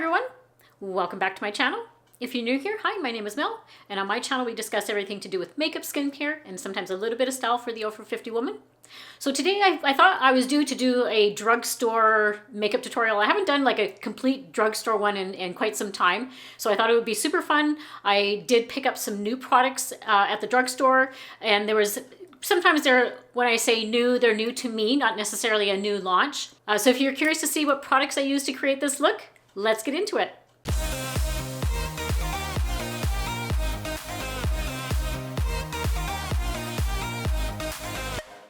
everyone, welcome back to my channel. If you're new here, hi, my name is Mel, and on my channel we discuss everything to do with makeup, skincare, and sometimes a little bit of style for the over 50 woman. So today I thought I was due to do a drugstore makeup tutorial. I haven't done like a complete drugstore one in quite some time, so I thought it would be super fun. I did pick up some new products at the drugstore, and there was sometimes when I say new, they're new to me, not necessarily a new launch. So if you're curious to see what products I used to create this look, let's get into it.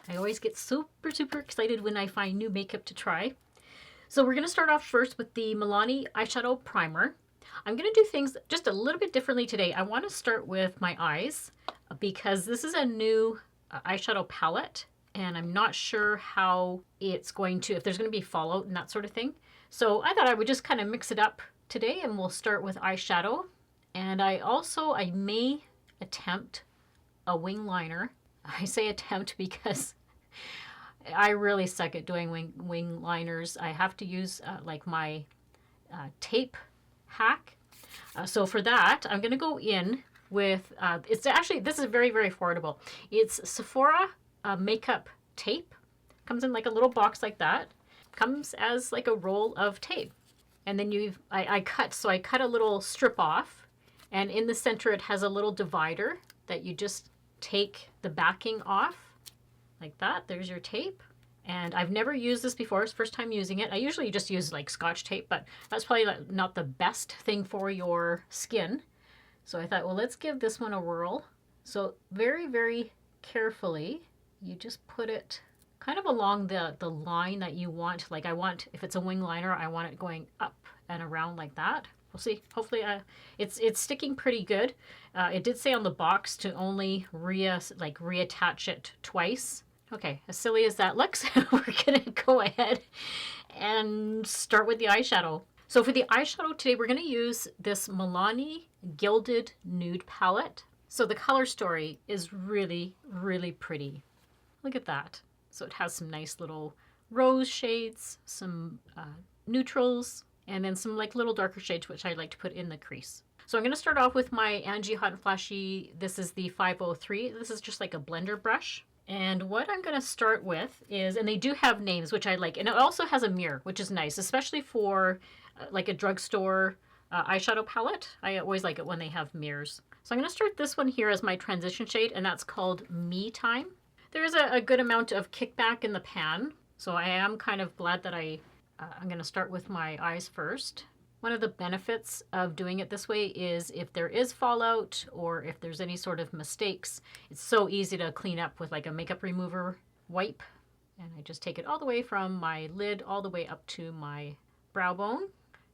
I always get super excited when I find new makeup to try. So we're going to start off first with the Milani Eyeshadow Primer. I'm going to do things just a little bit differently today. I want to start with my eyes because this is a new eyeshadow palette and I'm not sure how it's going to, if there's going to be fallout and that sort of thing. So I thought I would just kind of mix it up today and we'll start with eyeshadow. And I may attempt a wing liner. I say attempt because I really suck at doing wing liners. I have to use like my tape hack. So for that, I'm going to go in with, this is very affordable. It's Sephora makeup tape. Comes in like a little box like that. Comes as like a roll of tape. And then I cut a little strip off, and in the center it has a little divider that you just take the backing off like that. There's your tape. And I've never used this before. It's the first time using it. I usually just use like Scotch tape, but that's probably not the best thing for your skin. So I thought, well, let's give this one a whirl. So very carefully, you just put it kind of along the line that you want. Like if it's a wing liner, I want it going up and around like that. We'll see. Hopefully it's sticking pretty good. It did say on the box to only reattach it twice. Okay, as silly as that looks, we're gonna go ahead and start with the eyeshadow. So for the eyeshadow today, we're gonna use this Milani Gilded Nude palette. So the color story is really pretty. Look at that. So it has some nice little rose shades, some neutrals, and then some like little darker shades, which I like to put in the crease. So I'm going to start off with my Angie Hot and Flashy. This is the 503. This is just like a blender brush. And what I'm going to start with is, and they do have names, which I like. And it also has a mirror, which is nice, especially for like a drugstore eyeshadow palette. I always like it when they have mirrors. So I'm going to start this one here as my transition shade, and that's called Me Time. There is a good amount of kickback in the pan, so I am kind of glad that I'm going to start with my eyes first. One of the benefits of doing it this way is if there is fallout or if there's any sort of mistakes, it's so easy to clean up with like a makeup remover wipe. And I just take it all the way from my lid all the way up to my brow bone.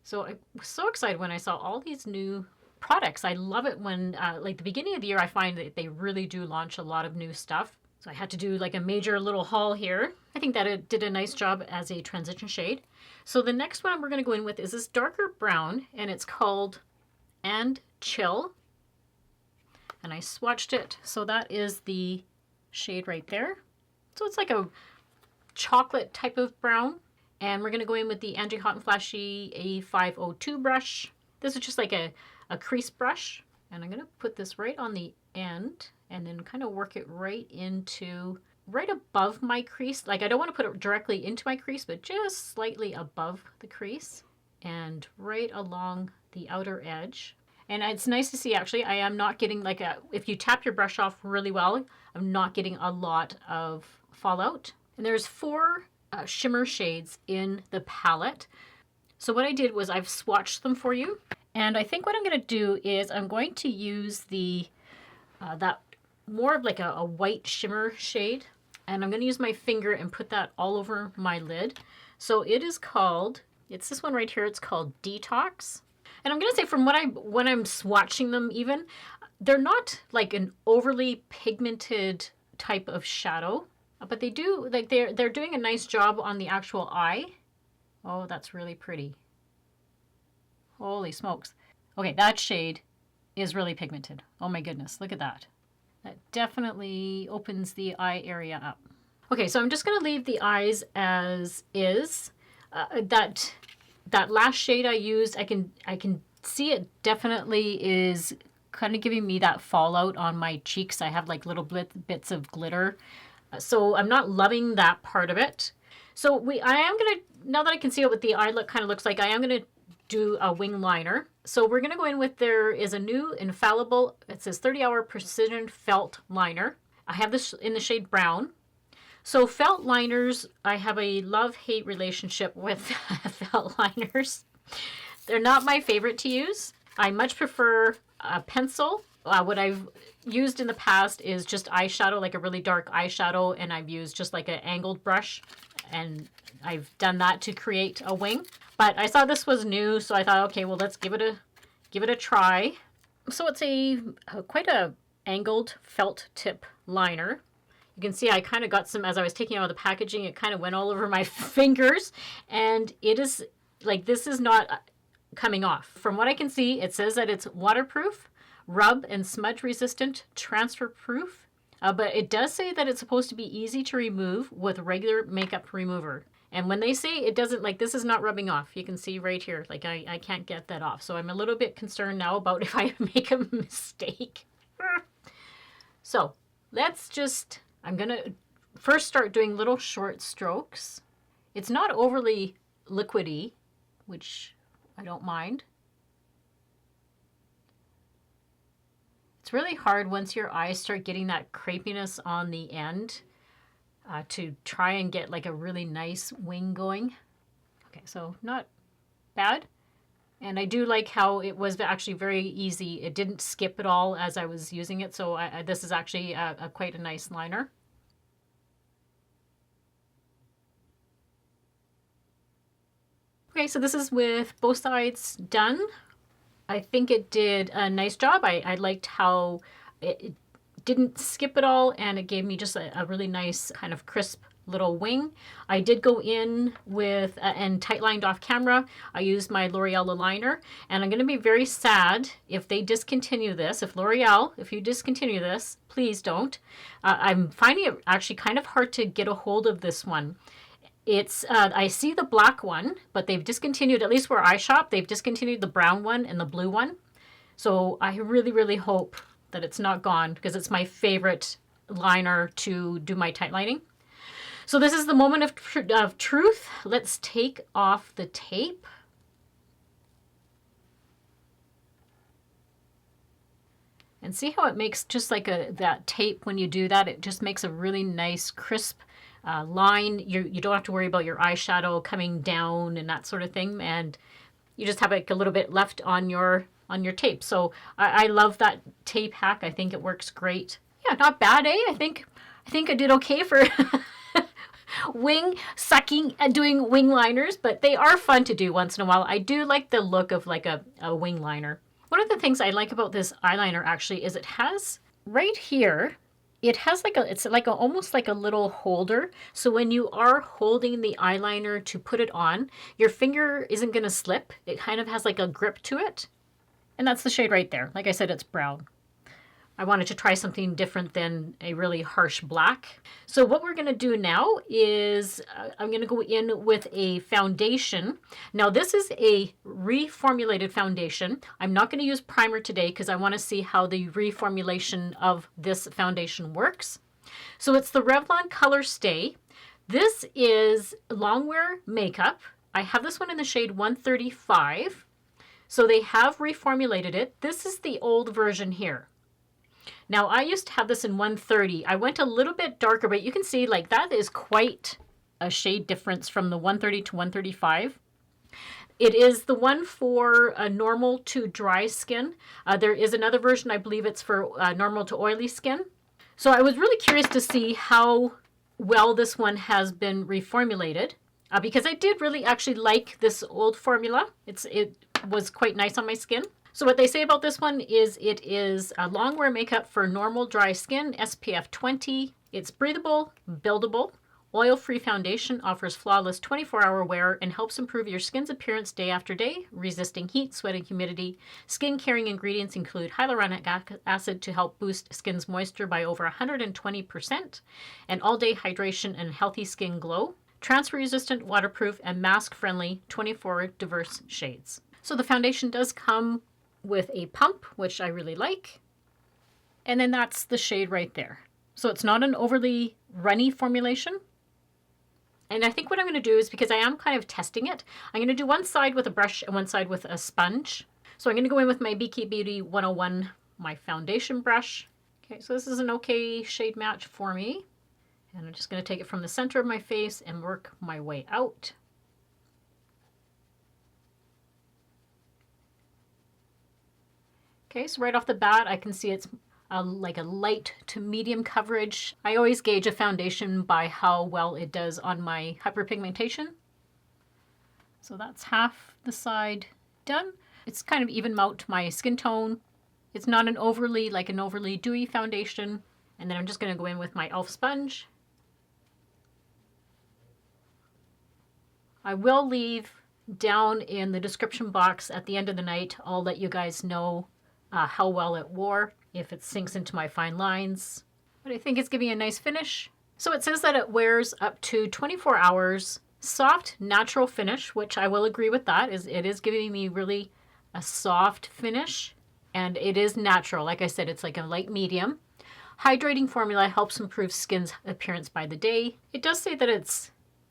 So I was so excited when I saw all these new products. I love it when, like the beginning of the year, I find that they really do launch a lot of new stuff. So I had to do like a major little haul here. I think that it did a nice job as a transition shade. So the next one we're going to go in with is this darker brown, and it's called And Chill. And I swatched it. So that is the shade right there. So it's like a chocolate type of brown. And we're going to go in with the Angie Hot and Flashy A502 brush. This is just like a crease brush. And I'm going to put this right on the end and then kind of work it right above my crease. Like I don't want to put it directly into my crease, but just slightly above the crease and right along the outer edge. And it's nice to see, actually, I am not getting like if you tap your brush off really well, I'm not getting a lot of fallout. And there's 4 shimmer shades in the palette. So what I did was I've swatched them for you. And I think what I'm going to do is I'm going to use that more of like a white shimmer shade. And I'm going to use my finger and put that all over my lid. So it's this one right here. It's called Detox. And I'm going to say when I'm swatching them even, they're not like an overly pigmented type of shadow, but they do, like they're doing a nice job on the actual eye. Oh, that's really pretty. Holy smokes. Okay, that shade is really pigmented. Oh my goodness, look at that. That definitely opens the eye area up. Okay, so I'm just going to leave the eyes as is. That that last shade I used, I can see it definitely is kind of giving me that fallout on my cheeks. I have like little bits of glitter. So I'm not loving that part of it. So I am going to, now that I can see what the eye look kind of looks like, I am going to do a wing liner. So we're going to go in with, there is a new infallible, it says 30-hour precision felt liner. I have this in the shade brown. So felt liners, I have a love-hate relationship with felt liners. They're not my favorite to use. I much prefer a pencil. What I've used in the past is just eyeshadow, like a really dark eyeshadow, and I've used just like an angled brush, and I've done that to create a wing. But I saw this was new, so I thought, okay, well, let's give it a try. So it's quite a angled felt tip liner. You can see I kind of got some, as I was taking out of the packaging, it kind of went all over my fingers, and it is like, this is not coming off. From what I can see, it says that it's waterproof, rub and smudge resistant, transfer proof, but it does say that it's supposed to be easy to remove with regular makeup remover. And when they say it doesn't, like, this is not rubbing off, you can see right here, like I can't get that off. So I'm a little bit concerned now about if I make a mistake. So let's just, I'm going to first start doing little short strokes. It's not overly liquidy, which I don't mind. It's really hard once your eyes start getting that crepiness on the end to try and get like a really nice wing going. Okay, so not bad. And I do like how it was actually very easy. It didn't skip at all as I was using it. So this is actually quite a nice liner. Okay, so this is with both sides done. I think it did a nice job. I liked how it didn't skip at all, and it gave me just a really nice kind of crisp little wing. I did go in with, and tight lined off camera, I used my L'Oreal Eyeliner, and I'm going to be very sad if they discontinue this. If L'Oreal, if you discontinue this, please don't. I'm finding it actually kind of hard to get a hold of this one. It's, I see the black one, but they've discontinued, at least where I shop, they've discontinued the brown one and the blue one. So I really, really hope that it's not gone, because it's my favorite liner to do my tight lining. So this is the moment of truth. Let's take off the tape. And see how it makes just like that tape when you do that. It just makes a really nice crisp line. You don't have to worry about your eyeshadow coming down and that sort of thing. And you just have like a little bit left on your tape. So I love that tape hack. I think it works great. Yeah, not bad, eh? I think I did okay for wing sucking and doing wing liners, but they are fun to do once in a while. I do like the look of like a wing liner. One of the things I like about this eyeliner actually is it has right here, it has like it's like almost like a little holder. So when you are holding the eyeliner to put it on, your finger isn't going to slip. It kind of has like a grip to it. And that's the shade right there. Like I said, it's brown. I wanted to try something different than a really harsh black. So what we're going to do now is I'm going to go in with a foundation. Now this is a reformulated foundation. I'm not going to use primer today because I want to see how the reformulation of this foundation works. So it's the Revlon Color Stay. This is Longwear makeup. I have this one in the shade 135. So they have reformulated it. This is the old version here. Now, I used to have this in 130. I went a little bit darker, but you can see like that is quite a shade difference from the 130 to 135. It is the one for normal to dry skin. There is another version, I believe it's for normal to oily skin. So I was really curious to see how well this one has been reformulated because I did really actually like this old formula. It was quite nice on my skin. So what they say about this one is it is a Longwear makeup for normal dry skin, SPF 20. It's breathable, buildable, oil-free foundation, offers flawless 24-hour wear, and helps improve your skin's appearance day after day, resisting heat, sweat, and humidity. Skin-caring ingredients include hyaluronic acid to help boost skin's moisture by over 120%, and all-day hydration and healthy skin glow. transfer resistant, waterproof, and mask friendly 24 diverse shades. So the foundation does come with a pump, which I really like. And then that's the shade right there. So it's not an overly runny formulation. And I think what I'm going to do is, because I am kind of testing it, I'm going to do one side with a brush and one side with a sponge. So I'm going to go in with my BK Beauty 101, my foundation brush. Okay, so this is an okay shade match for me. And I'm just going to take it from the center of my face and work my way out. Okay, so right off the bat, I can see it's like a light to medium coverage. I always gauge a foundation by how well it does on my hyperpigmentation. So that's half the side done. It's kind of even out my skin tone. It's not an overly dewy foundation. And then I'm just going to go in with my e.l.f. sponge. I will leave down in the description box at the end of the night. I'll let you guys know how well it wore, if it sinks into my fine lines. But I think it's giving a nice finish. So it says that it wears up to 24 hours. Soft, natural finish, which I will agree with that. It is giving me really a soft finish. And it is natural. Like I said, it's like a light medium. Hydrating formula helps improve skin's appearance by the day. It does say that it's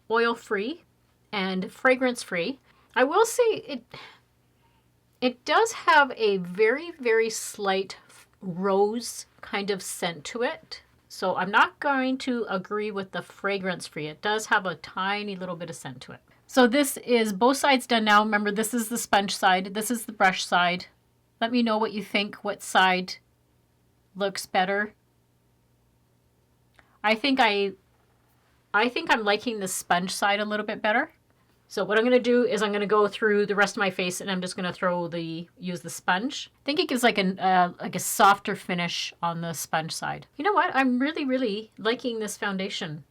oil-free and fragrance-free. I will say it does have a very, very slight rose kind of scent to it. So I'm not going to agree with the fragrance-free. It does have a tiny little bit of scent to it. So this is both sides done now. Remember, this is the sponge side. This is the brush side. Let me know what you think, what side looks better. I think I'm liking the sponge side a little bit better. So what I'm going to do is I'm going to go through the rest of my face and I'm just going to use the sponge. I think it gives like a softer finish on the sponge side. You know what? I'm really, really liking this foundation.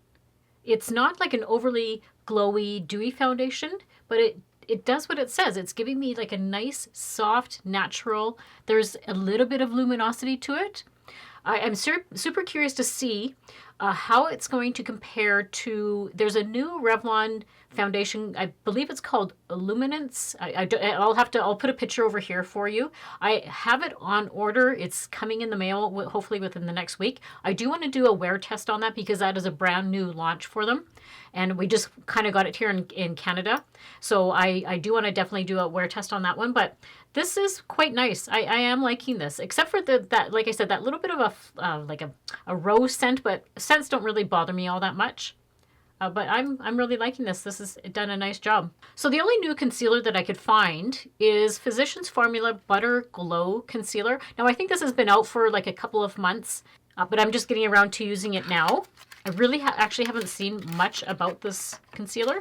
It's not like an overly glowy, dewy foundation, but it does what it says. It's giving me like a nice, soft, natural. There's a little bit of luminosity to it. I'm super curious to see how it's going to compare to, there's a new Revlon foundation, I believe it's called Illuminance. I'll put a picture over here for you. I have it on order. It's coming in the mail, hopefully within the next week. I do want to do a wear test on that because that is a brand new launch for them. And we just kind of got it here in Canada. So I do want to definitely do a wear test on that one. But this is quite nice. I am liking this, except for that, like I said, that little bit of a rose scent, but scents don't really bother me all that much. But I'm really liking this. This has done a nice job. So the only new concealer that I could find is Physicians Formula Butter Glow Concealer. Now I think this has been out for like a couple of months, but I'm just getting around to using it now. I really actually haven't seen much about this concealer.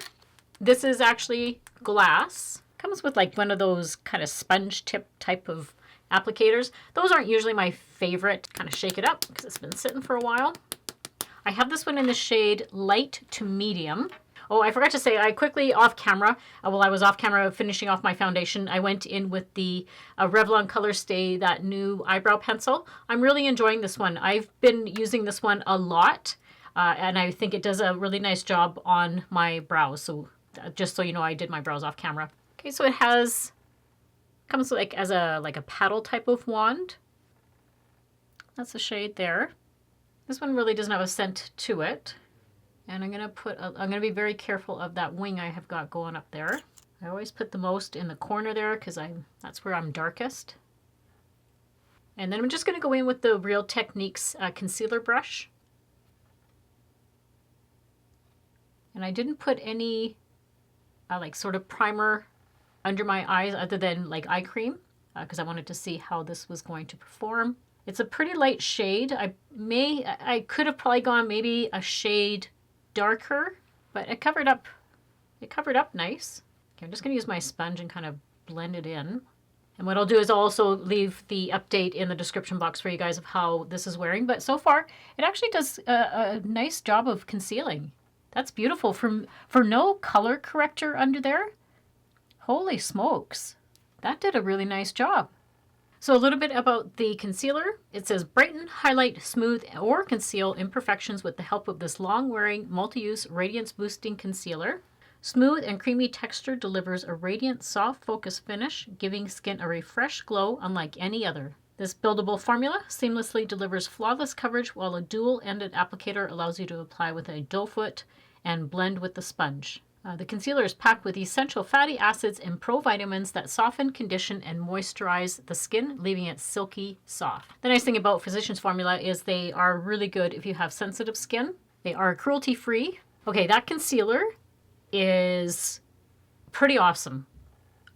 This is actually glass. Comes with like one of those kind of sponge tip type of applicators. Those aren't usually my favorite. Kind of shake it up because it's been sitting for a while. I have this one in the shade light to medium. Oh, I forgot to say, I quickly off camera, while I was off camera finishing off my foundation, I went in with the Revlon Color Stay, that new eyebrow pencil. I'm really enjoying this one. I've been using this one a lot, and I think it does a really nice job on my brows. So just so you know, I did my brows off camera. Okay, so it comes like as a paddle type of wand. That's the shade there. This one really doesn't have a scent to it. And I'm going to be very careful of that wing I have got going up there. I always put the most in the corner there because that's where I'm darkest. And then I'm just going to go in with the Real Techniques concealer brush. And I didn't put any like sort of primer under my eyes other than like eye cream because I wanted to see how this was going to perform. It's a pretty light shade. I could have probably gone maybe a shade darker, but it covered up nice. Okay, I'm just going to use my sponge and kind of blend it in. And what I'll do is I'll also leave the update in the description box for you guys of how this is wearing. But so far, it actually does a nice job of concealing. That's beautiful. For no color corrector under there, holy smokes, that did a really nice job. So a little bit about the concealer. It says brighten, highlight, smooth, or conceal imperfections with the help of this long-wearing, multi-use, radiance-boosting concealer. Smooth and creamy texture delivers a radiant, soft focus finish, giving skin a refreshed glow unlike any other. This buildable formula seamlessly delivers flawless coverage, while a dual-ended applicator allows you to apply with a doe foot and blend with the sponge. The concealer is packed with essential fatty acids and provitamins that soften, condition, and moisturize the skin, leaving it silky soft. The nice thing about Physicians Formula is they are really good if you have sensitive skin. They are cruelty-free. Okay, that concealer is pretty awesome.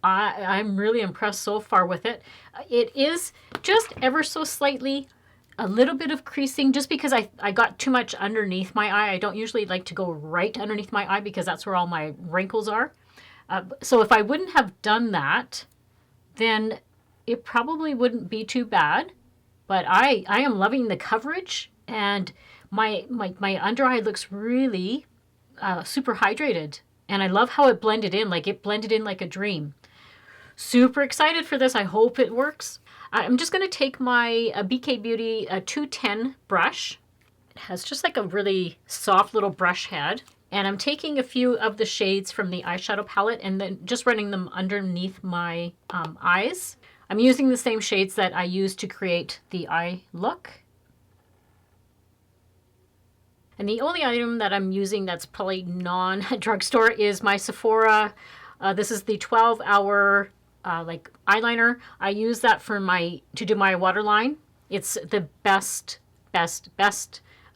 I'm really impressed so far with it. It is just ever so slightly a little bit of creasing just because I got too much underneath my eye. I don't usually like to go right underneath my eye because that's where all my wrinkles are. So if I wouldn't have done that, then it probably wouldn't be too bad. But I am loving the coverage, and my under eye looks really super hydrated. And I love how it blended in, like it blended in like a dream. Super excited for this. I hope it works. I'm just going to take my BK Beauty 210 brush. It has just like a really soft little brush head. And I'm taking a few of the shades from the eyeshadow palette and then just running them underneath my eyes. I'm using the same shades that I used to create the eye look. And the only item that I'm using that's probably non-drugstore is my Sephora. This is the 12-hour like eyeliner. I use that for to do my waterline. It's the best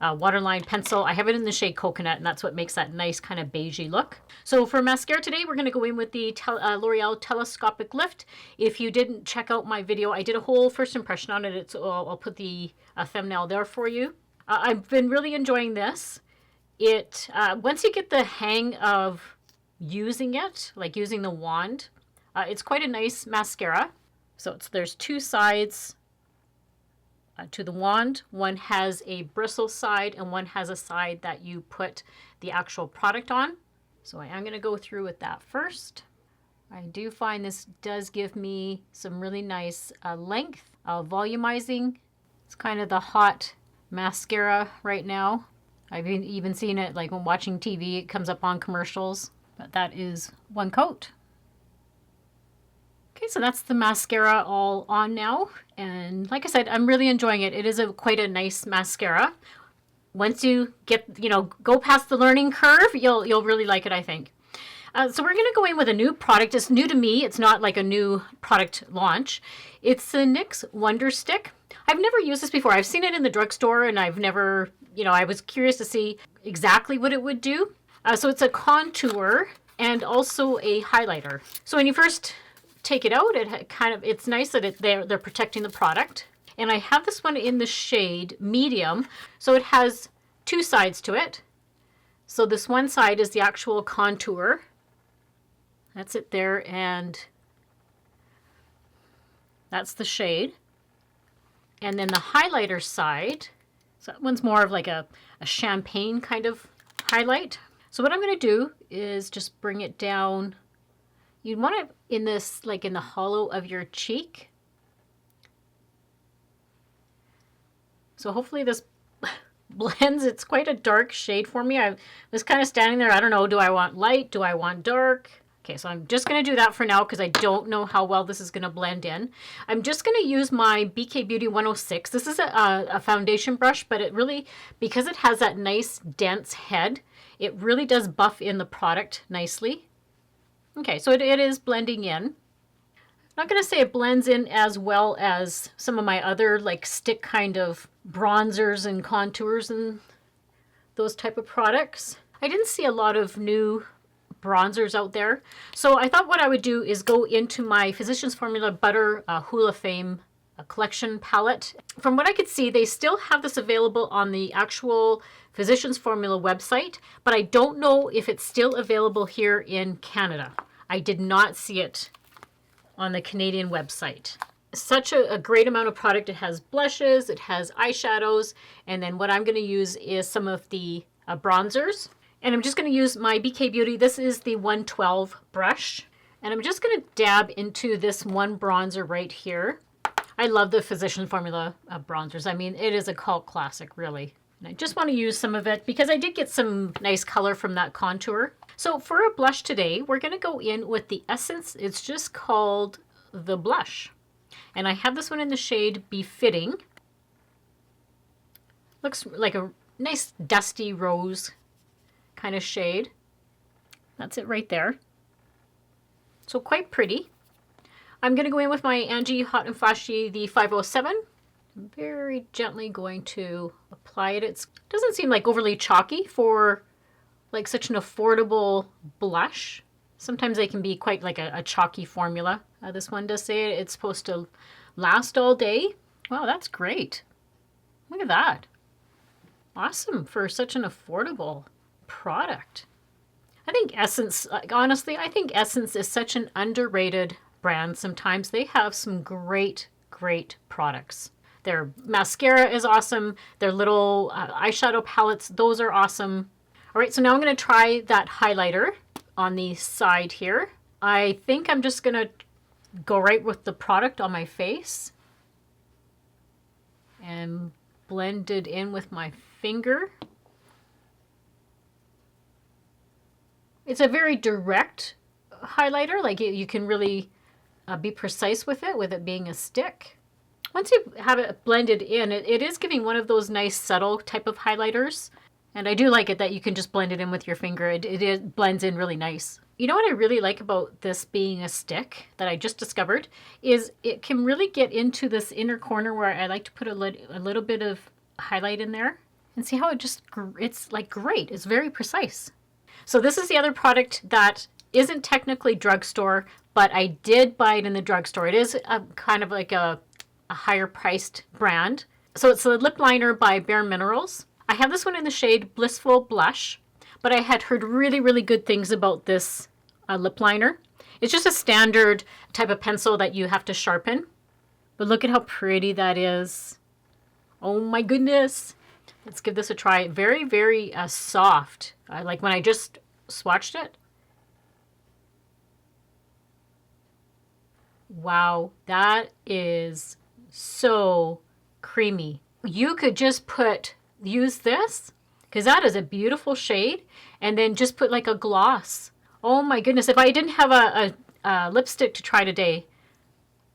waterline pencil. I have it in the shade Coconut, and that's what makes that nice kind of beigey look. So for mascara today, we're going to go in with the L'Oreal Telescopic Lift. If you didn't check out my video, I did a whole first impression on it. I'll put the thumbnail there for you. I've been really enjoying this. Once you get the hang of using it, like using the wand, it's quite a nice mascara. So there's two sides to the wand. One has a bristle side and one has a side that you put the actual product on. So I am going to go through with that first. I do find this does give me some really nice length, volumizing. It's kind of the hot mascara right now. I've even seen it like when watching TV, it comes up on commercials. But that is one coat. Okay, so that's the mascara all on now. And like I said, I'm really enjoying it. It is quite a nice mascara. Once you go past the learning curve, you'll really like it, I think. So we're going to go in with a new product. It's new to me. It's not like a new product launch. It's the NYX Wonder Stick. I've never used this before. I've seen it in the drugstore, and I've never, I was curious to see exactly what it would do. So it's a contour and also a highlighter. So when you first take it out, it's nice that they're protecting the product. And I have this one in the shade medium, so it has two sides to it. So this one side is the actual contour. That's it there, and that's the shade. And then the highlighter side, so that one's more of like a champagne kind of highlight. So what I'm going to do is just bring it down. You want it in this, like in the hollow of your cheek. So hopefully this blends. It's quite a dark shade for me. I was kind of standing there. I don't know, do I want light? Do I want dark? Okay, so I'm just going to do that for now because I don't know how well this is going to blend in. I'm just going to use my BK Beauty 106. This is a foundation brush, but it really, because it has that nice dense head, it really does buff in the product nicely. Okay, so it is blending in. I'm not going to say it blends in as well as some of my other like stick kind of bronzers and contours and those type of products. I didn't see a lot of new bronzers out there. So I thought what I would do is go into my Physicians Formula Butter Hula Fame collection palette. From what I could see, they still have this available on the actual Physicians Formula website, but I don't know if it's still available here in Canada. I did not see it on the Canadian website. Such a great amount of product. It has blushes, it has eyeshadows, and then what I'm going to use is some of the bronzers. And I'm just going to use my BK Beauty. This is the 112 brush. And I'm just going to dab into this one bronzer right here. I love the Physician Formula bronzers. I mean, it is a cult classic, really. And I just want to use some of it because I did get some nice color from that contour. So for a blush today, we're going to go in with the Essence. It's just called the Blush. And I have this one in the shade Befitting. Looks like a nice dusty rose kind of shade. That's it right there. So quite pretty. I'm going to go in with my Angie Hot and Flashy, the 507. I'm very gently going to apply it. It doesn't seem like overly chalky for like such an affordable blush. Sometimes they can be quite like a chalky formula. This one does say it's supposed to last all day. Wow, that's great. Look at that. Awesome for such an affordable product. I think Essence, like, honestly, I think Essence is such an underrated brand. Sometimes they have some great, great products. Their mascara is awesome. Their little eyeshadow palettes, those are awesome. All right, so now I'm going to try that highlighter on the side here. I think I'm just going to go right with the product on my face and blend it in with my finger. It's a very direct highlighter, like you can really be precise with it being a stick. Once you have it blended in, it is giving one of those nice subtle type of highlighters. And I do like it that you can just blend it in with your finger. It blends in really nice. You know what I really like about this being a stick that I just discovered is it can really get into this inner corner where I like to put a little bit of highlight in there. And see how it's like great. It's very precise. So this is the other product that isn't technically drugstore, but I did buy it in the drugstore. It is kind of like a higher priced brand. So it's the lip liner by Bare Minerals. I have this one in the shade Blissful Blush, but I had heard really, really good things about this lip liner. It's just a standard type of pencil that you have to sharpen. But look at how pretty that is. Oh my goodness. Let's give this a try. Very, very soft. Like when I just swatched it. Wow, that is so creamy. You could just use this, because that is a beautiful shade, and then just put like a gloss. Oh my goodness, if I didn't have a lipstick to try today,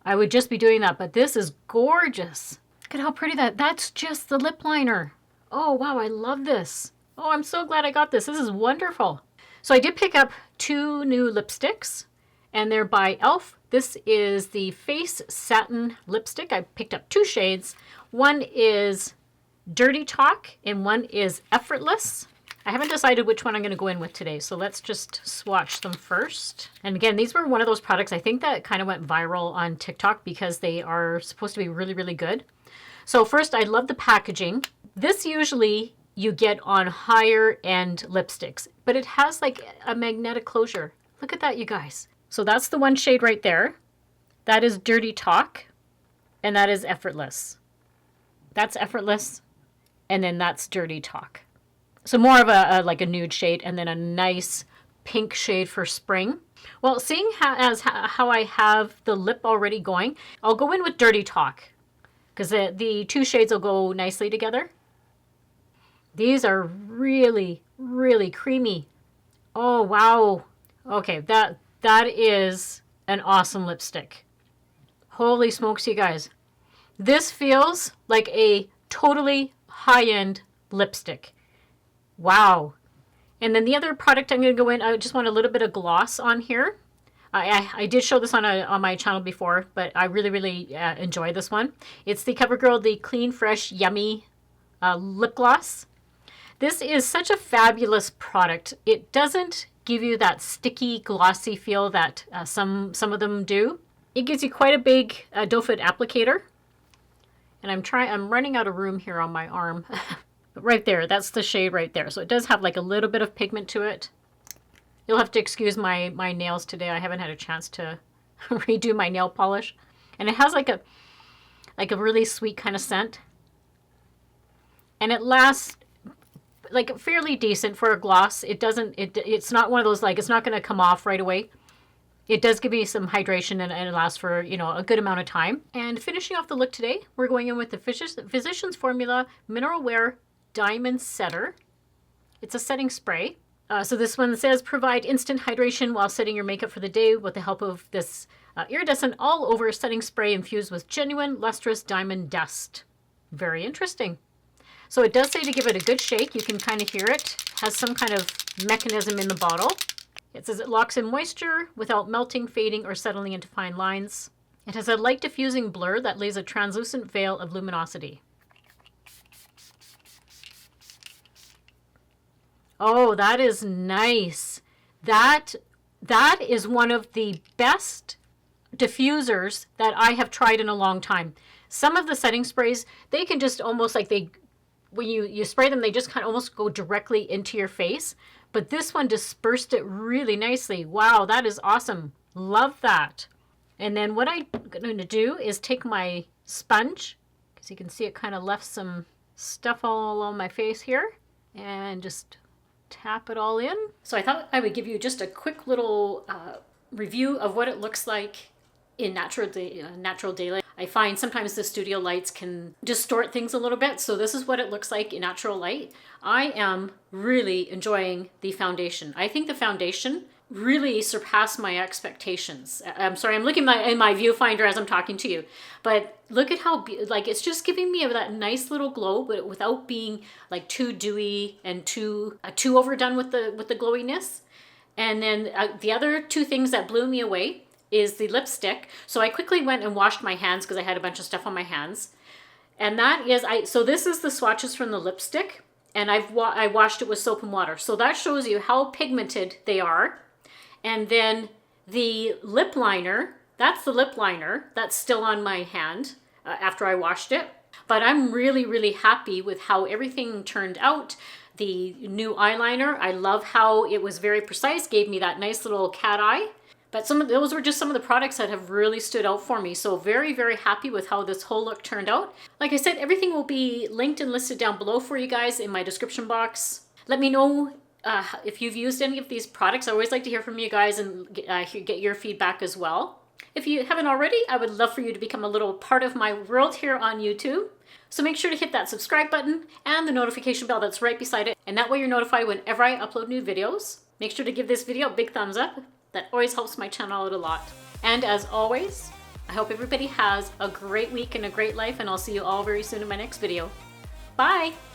I would just be doing that, but this is gorgeous. Look at how pretty that's just the lip liner. Oh wow, I love this. Oh, I'm so glad I got this. This is wonderful. So I did pick up 2 new lipsticks, and they're by e.l.f. This is the Face Satin Lipstick. I picked up 2 shades. One is Dirty Talk and one is Effortless. I haven't decided which one I'm going to go in with today, so let's just swatch them first. And again, these were one of those products I think that kind of went viral on TikTok because they are supposed to be really, really good. So first, I love the packaging. This usually you get on higher end lipsticks, but it has like a magnetic closure. Look at that, you guys. So that's the one shade right there. That is Dirty Talk, and that is Effortless. That's Effortless, and then that's Dirty Talk. So more of like a nude shade, and then a nice pink shade for spring. Well, seeing how I have the lip already going, I'll go in with Dirty Talk, because the 2 shades will go nicely together. These are really, really creamy. Oh, wow. Okay, that is an awesome lipstick. Holy smokes, you guys. This feels like a totally high-end lipstick. Wow. And then the other product I'm going to go in, I just want a little bit of gloss on here. I did show this on my channel before, but I really, really enjoy this one. It's the CoverGirl, the Clean Fresh Yummy Lip Gloss. This is such a fabulous product. It doesn't give you that sticky, glossy feel that some of them do. It gives you quite a big doe foot applicator. And I'm running out of room here on my arm. But right there, that's the shade right there. So it does have like a little bit of pigment to it. You'll have to excuse my nails today. I haven't had a chance to redo my nail polish. And it has like a really sweet kind of scent. And it lasts like fairly decent for a gloss. It's not one of those, like, it's not going to come off right away. it does give me some hydration and it lasts for, you know, a good amount of time. And finishing off the look today, we're going in with the Physicians Formula Mineral Wear Diamond Setter. It's a setting spray. So this one says provide instant hydration while setting your makeup for the day with the help of this iridescent all over setting spray infused with genuine lustrous diamond dust. Very interesting. So it does say to give it a good shake. You can kind of hear it. Has some kind of mechanism in the bottle. It says it locks in moisture without melting, fading, or settling into fine lines. It has a light diffusing blur that lays a translucent veil of luminosity. Oh, that is nice. That is one of the best diffusers that I have tried in a long time. Some of the setting sprays, they can just almost like when you spray them, they just kind of almost go directly into your face. But this one dispersed it really nicely. Wow, that is awesome. Love that. And then what I'm going to do is take my sponge, because you can see it kind of left some stuff all along my face here, and just tap it all in. So I thought I would give you just a quick little review of what it looks like in natural daylight. I find sometimes the studio lights can distort things a little bit, so this is what it looks like in natural light. I am really enjoying the foundation. I think the foundation really surpassed my expectations. I'm sorry, I'm looking in my viewfinder as I'm talking to you, but look at how, like, it's just giving me that nice little glow, but without being like too dewy and too overdone with the glowiness. And then the other two things that blew me away is the lipstick. So I quickly went and washed my hands because I had a bunch of stuff on my hands. And that is, so this is the swatches from the lipstick, and I washed it with soap and water. So that shows you how pigmented they are. And then the lip liner, that's the lip liner that's still on my hand after I washed it. But I'm really, really happy with how everything turned out. The new eyeliner, I love how it was very precise, gave me that nice little cat eye. But those were just some of the products that have really stood out for me. So very, very happy with how this whole look turned out. Like I said, everything will be linked and listed down below for you guys in my description box. Let me know if you've used any of these products. I always like to hear from you guys and get your feedback as well. If you haven't already, I would love for you to become a little part of my world here on YouTube. So make sure to hit that subscribe button and the notification bell that's right beside it. And that way you're notified whenever I upload new videos. Make sure to give this video a big thumbs up. That always helps my channel out a lot. And as always, I hope everybody has a great week and a great life, and I'll see you all very soon in my next video. Bye!